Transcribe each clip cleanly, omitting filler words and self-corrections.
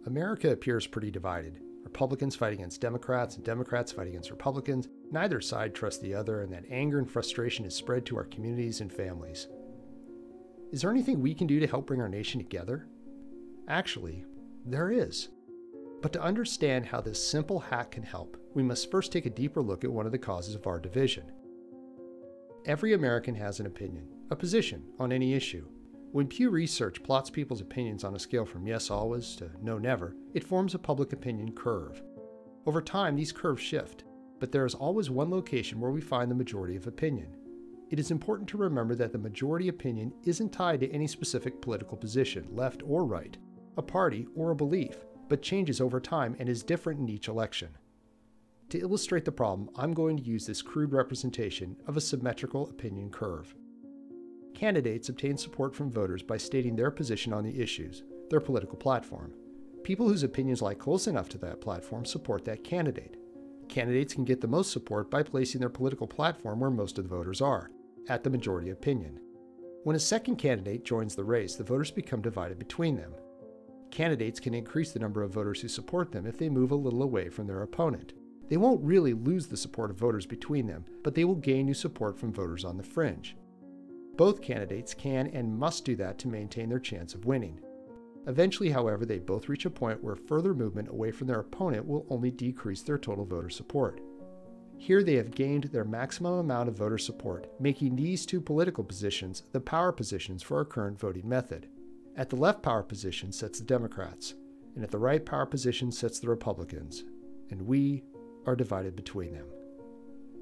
America appears pretty divided. Republicans fight against Democrats and Democrats fight against Republicans. Neither side trusts the other, and that anger and frustration is spread to our communities and families. Is there anything we can do to help bring our nation together? Actually, there is. But to understand how this simple hack can help, we must first take a deeper look at one of the causes of our division. Every American has an opinion, a position, on any issue. When Pew Research plots people's opinions on a scale from yes always to no never, it forms a public opinion curve. Over time, these curves shift, but there is always one location where we find the majority of opinion. It is important to remember that the majority opinion isn't tied to any specific political position, left or right, a party or a belief, but changes over time and is different in each election. To illustrate the problem, I'm going to use this crude representation of a symmetrical opinion curve. Candidates obtain support from voters by stating their position on the issues, their political platform. People whose opinions lie close enough to that platform support that candidate. Candidates can get the most support by placing their political platform where most of the voters are, at the majority opinion. When a second candidate joins the race, the voters become divided between them. Candidates can increase the number of voters who support them if they move a little away from their opponent. They won't really lose the support of voters between them, but they will gain new support from voters on the fringe. Both candidates can and must do that to maintain their chance of winning. Eventually, however, they both reach a point where further movement away from their opponent will only decrease their total voter support. Here they have gained their maximum amount of voter support, making these two political positions the power positions for our current voting method. At the left power position sits the Democrats, and at the right power position sits the Republicans, and we are divided between them.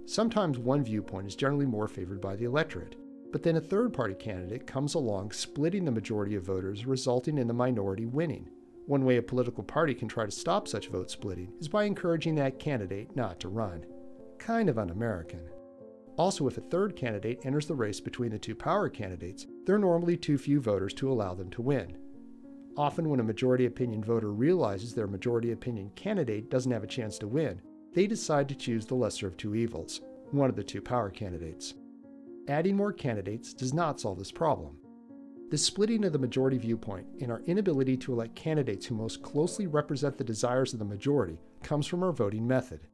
Sometimes one viewpoint is generally more favored by the electorate, but then a third-party candidate comes along splitting the majority of voters, resulting in the minority winning. One way a political party can try to stop such vote splitting is by encouraging that candidate not to run. Kind of un-American. Also, if a third candidate enters the race between the two power candidates, there are normally too few voters to allow them to win. Often when a majority opinion voter realizes their majority opinion candidate doesn't have a chance to win, they decide to choose the lesser of two evils, one of the two power candidates. Adding more candidates does not solve this problem. The splitting of the majority viewpoint and our inability to elect candidates who most closely represent the desires of the majority comes from our voting method.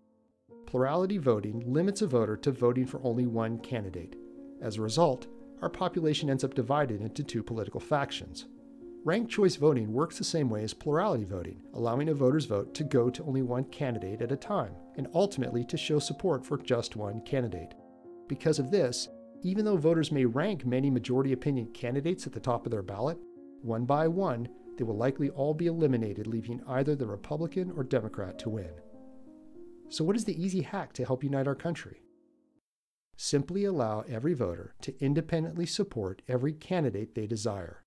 Plurality voting limits a voter to voting for only one candidate. As a result, our population ends up divided into two political factions. Ranked choice voting works the same way as plurality voting, allowing a voter's vote to go to only one candidate at a time, and ultimately to show support for just one candidate. Because of this, even though voters may rank many majority opinion candidates at the top of their ballot, one by one, they will likely all be eliminated, leaving either the Republican or Democrat to win. So what is the easy hack to help unite our country? Simply allow every voter to independently support every candidate they desire.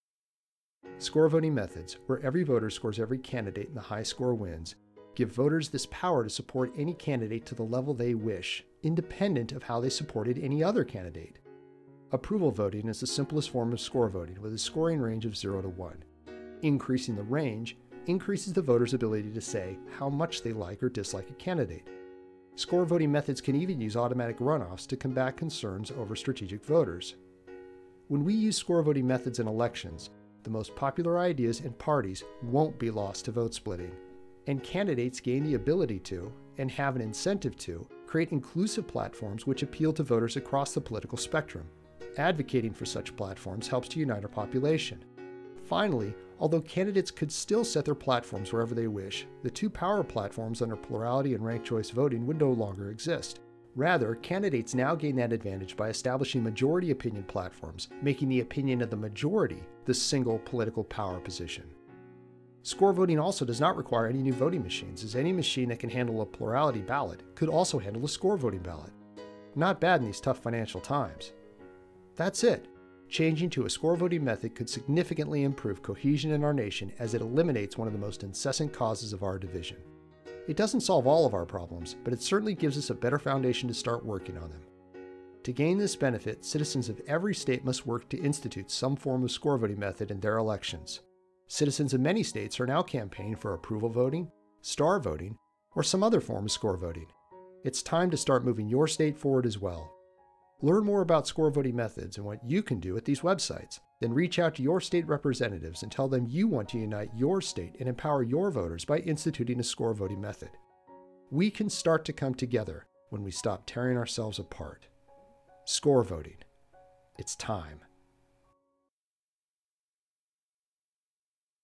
Score voting methods, where every voter scores every candidate and the high score wins, give voters this power to support any candidate to the level they wish, independent of how they supported any other candidate. Approval voting is the simplest form of score voting with a scoring range of 0 to 1. Increasing the range increases the voter's ability to say how much they like or dislike a candidate. Score voting methods can even use automatic runoffs to combat concerns over strategic voters. When we use score voting methods in elections, the most popular ideas and parties won't be lost to vote splitting, and candidates gain the ability to, and have an incentive to, create inclusive platforms which appeal to voters across the political spectrum. Advocating for such platforms helps to unite our population. Finally, although candidates could still set their platforms wherever they wish, the two power platforms under plurality and ranked choice voting would no longer exist. Rather, candidates now gain that advantage by establishing majority opinion platforms, making the opinion of the majority the single political power position. Score voting also does not require any new voting machines, as any machine that can handle a plurality ballot could also handle a score voting ballot. Not bad in these tough financial times. That's it. Changing to a score voting method could significantly improve cohesion in our nation as it eliminates one of the most incessant causes of our division. It doesn't solve all of our problems, but it certainly gives us a better foundation to start working on them. To gain this benefit, citizens of every state must work to institute some form of score voting method in their elections. Citizens of many states are now campaigning for approval voting, star voting, or some other form of score voting. It's time to start moving your state forward as well. Learn more about score voting methods and what you can do at these websites. Then reach out to your state representatives and tell them you want to unite your state and empower your voters by instituting a score voting method. We can start to come together when we stop tearing ourselves apart. Score voting. It's time.